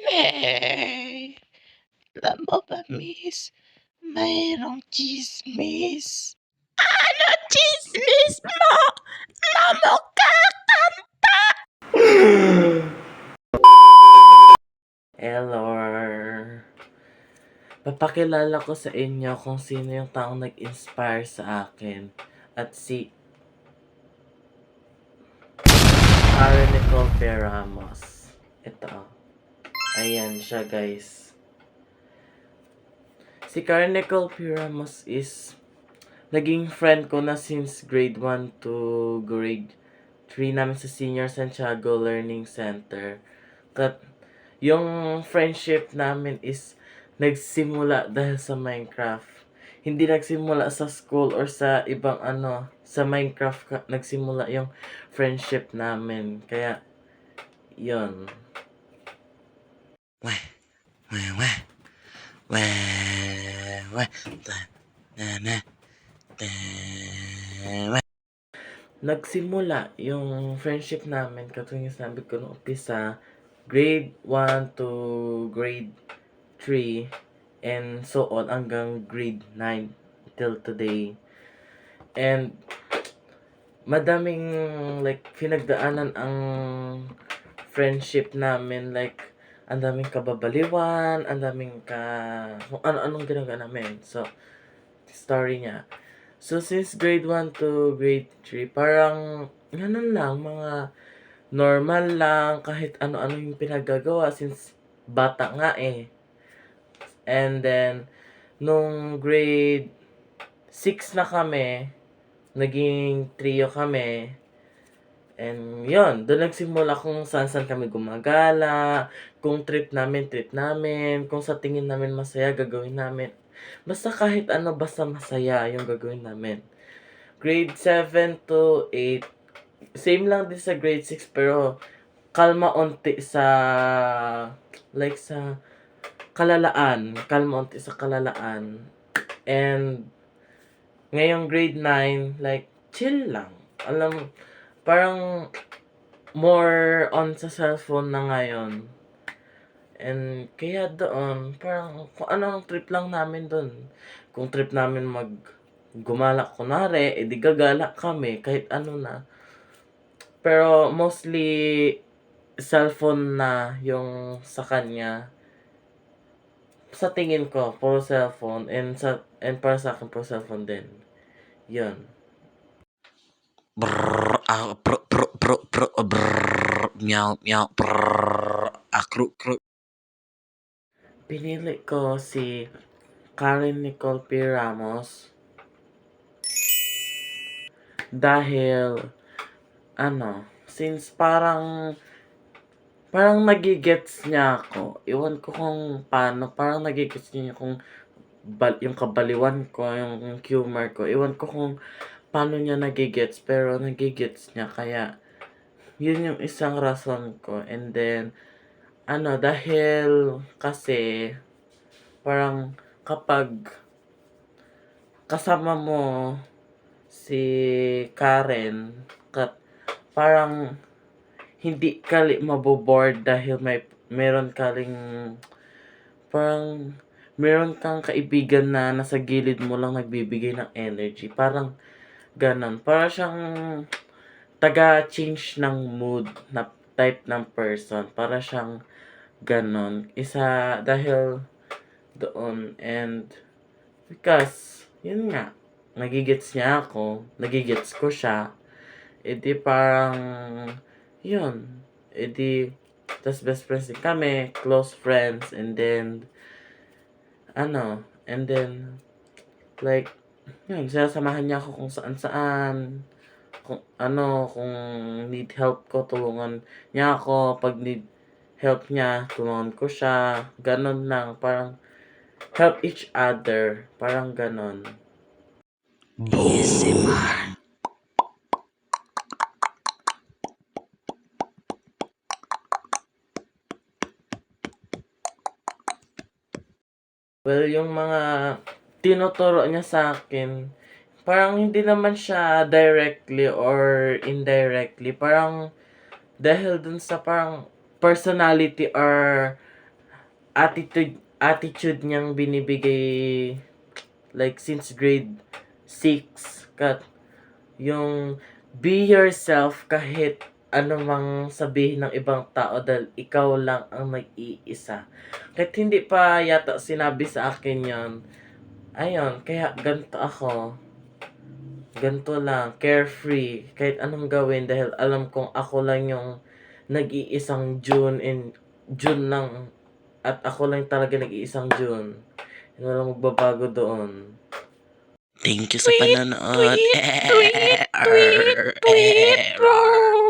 May, alam mo ba, miss, mayroong tsismis. Ano tsismis mo na mukha? Hello. Papakilala ko sa inyo kung sino yung taong nag-inspire sa akin. At si Karen Nicole P. Ramos. Ito. Ayan siya, guys. Si Karen Nicole P. Ramos is naging friend ko na since grade 1 to grade 3 namin sa Senior Santiago Learning Center. Kat yung friendship namin is nagsimula dahil sa Minecraft. Hindi nagsimula sa school or sa ibang sa Minecraft nagsimula yung friendship namin. Kaya, yon. Wah, wah, wah, wah, wah, nagsimula yung friendship namin katulad yung sabi ko nung umpisa, grade 1 to grade 3 and so on hanggang grade 9 till today. And madaming like pinagdaanan ang friendship namin, like ang daming kababaliwan, ang daming kung ano-anong ginagawa namin. So, story niya. So, since grade 1 to grade 3, parang ganun lang, mga normal lang, kahit ano-ano yung pinagagawa since bata nga eh. And then, nung grade 6 na kami, naging trio kami. And yun, doon nagsimula kung saan kami gumagala, kung trip namin, kung sa tingin namin masaya, gagawin namin. Basta kahit ano, basta masaya yung gagawin namin. Grade 7 to 8, same lang din sa grade 6, pero kalma onti sa, like sa kalalaan. Kalma onti sa kalalaan. And ngayong grade 9, like, chill lang. Alam, parang more on sa cellphone na ngayon. And kaya doon, parang kung anong trip lang namin doon. Kung trip namin gumala kunwari, edi gagala kami kahit ano na. Pero mostly cellphone na yung sa kanya. Sa tingin ko, puro cellphone and para sa akin puro cellphone din. 'Yun. Brrr, brrr, meow, meow, brrr, kru. Pinili ko si Karen Nicole P. Ramos dahil since parang nagigets niya ako. Iwan ko kung paano, parang nagigets niya kung yung kabaliwan ko, yung humor ko. Iwan ko kung paano niya nagigets, pero nagigets niya. Kaya, yun yung isang rason ko. And then, dahil kasi, parang kapag kasama mo si Karen, parang hindi ka maboboard dahil parang meron kang kaibigan na nasa gilid mo lang nagbibigay ng energy. Parang ganon. Para siyang taga-change ng mood na type ng person. Para siyang ganon. Isa dahil doon. And because, yun nga, nagigets niya ako, nagigets ko siya, edi parang, yun, edi, tas best friends din kami, close friends, and then, like, yun, sinasamahan niya ako kung saan, kung need help ko, tulungan niya ako, pag need help niya, tulungan ko siya, ganon lang, parang, help each other, parang ganon. ASMR. Well, yung mga tinuturo niya sa akin, parang hindi naman siya directly or indirectly. Parang dahil dun sa parang personality or attitude niyang binibigay like since grade 6 yung be yourself kahit ano mang sabihin ng ibang tao dahil ikaw lang ang nag-iisa. Kahit hindi pa yata sinabi sa akin yon. Ayun, kaya ganito ako. Ganito lang, carefree, kahit anong gawin dahil alam kong ako lang yung nag-iisang June lang at ako lang talaga nag-iisang June. Walang magbabago doon. Thank you sa panonood. Tweet, tweet, tweet, tweet, bro.